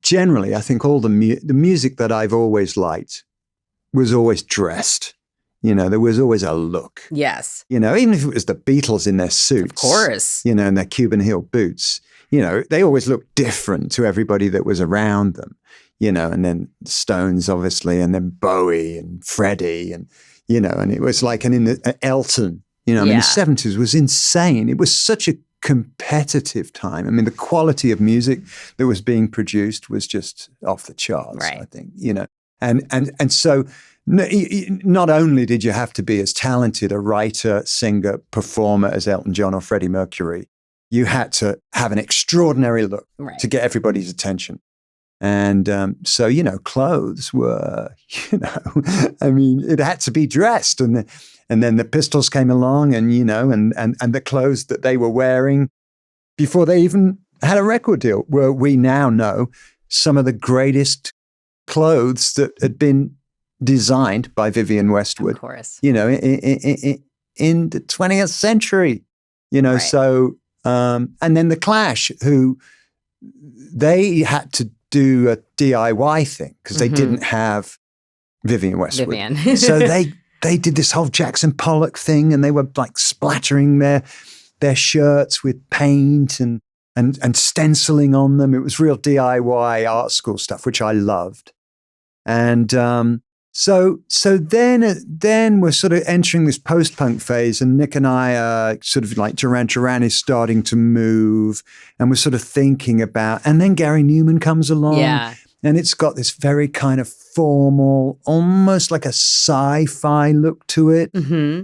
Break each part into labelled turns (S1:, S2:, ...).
S1: generally, I think all the music that I've always liked was always dressed. You know, there was always a look.
S2: Yes.
S1: You know, even if it was the Beatles in their suits.
S2: Of course.
S1: You know, and their Cuban heel boots. You know, they always looked different to everybody that was around them. You know, and then Stones, obviously, and then Bowie and Freddie and, you know, and it was like, and in the Elton, you know, I mean, the 70s was insane. It was such a competitive time. I mean, the quality of music that was being produced was just off the charts, I think, you know. And so not only did you have to be as talented a writer, singer, performer as Elton John or Freddie Mercury, you had to have an extraordinary look to get everybody's attention. And so, you know, clothes were, you know, I mean, it had to be dressed. And then the Pistols came along and, you know, and the clothes that they were wearing before they even had a record deal were, we now know, some of the greatest clothes that had been designed by Vivienne Westwood.
S2: Of course.
S1: You know, in the 20th century, you know, so, and then the Clash, who they had to do a DIY thing because they didn't have Vivienne Westwood. So they did this whole Jackson Pollock thing, and they were like splattering their shirts with paint and stenciling on them. It was real DIY art school stuff, which I loved. And so then we're sort of entering this post-punk phase, and Nick and I are sort of like Duran Duran is starting to move, and we're sort of thinking about, and then Gary Newman comes along, and it's got this very kind of formal, almost like a sci-fi look to it.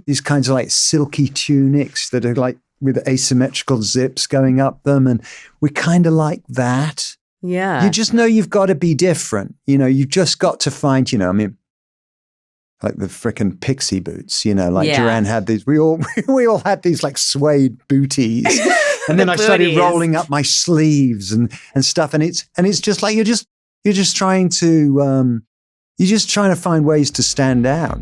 S1: These kinds of like silky tunics that are like with asymmetrical zips going up them, and we kind of like that.
S2: Yeah.
S1: You just know you've got to be different. You know, you've just got to find, you know, I mean, like the frickin' pixie boots, you know, like Duran had these, we all had these like suede booties. And then I started rolling up my sleeves and stuff. And it's just like, you're just trying to find ways to stand out.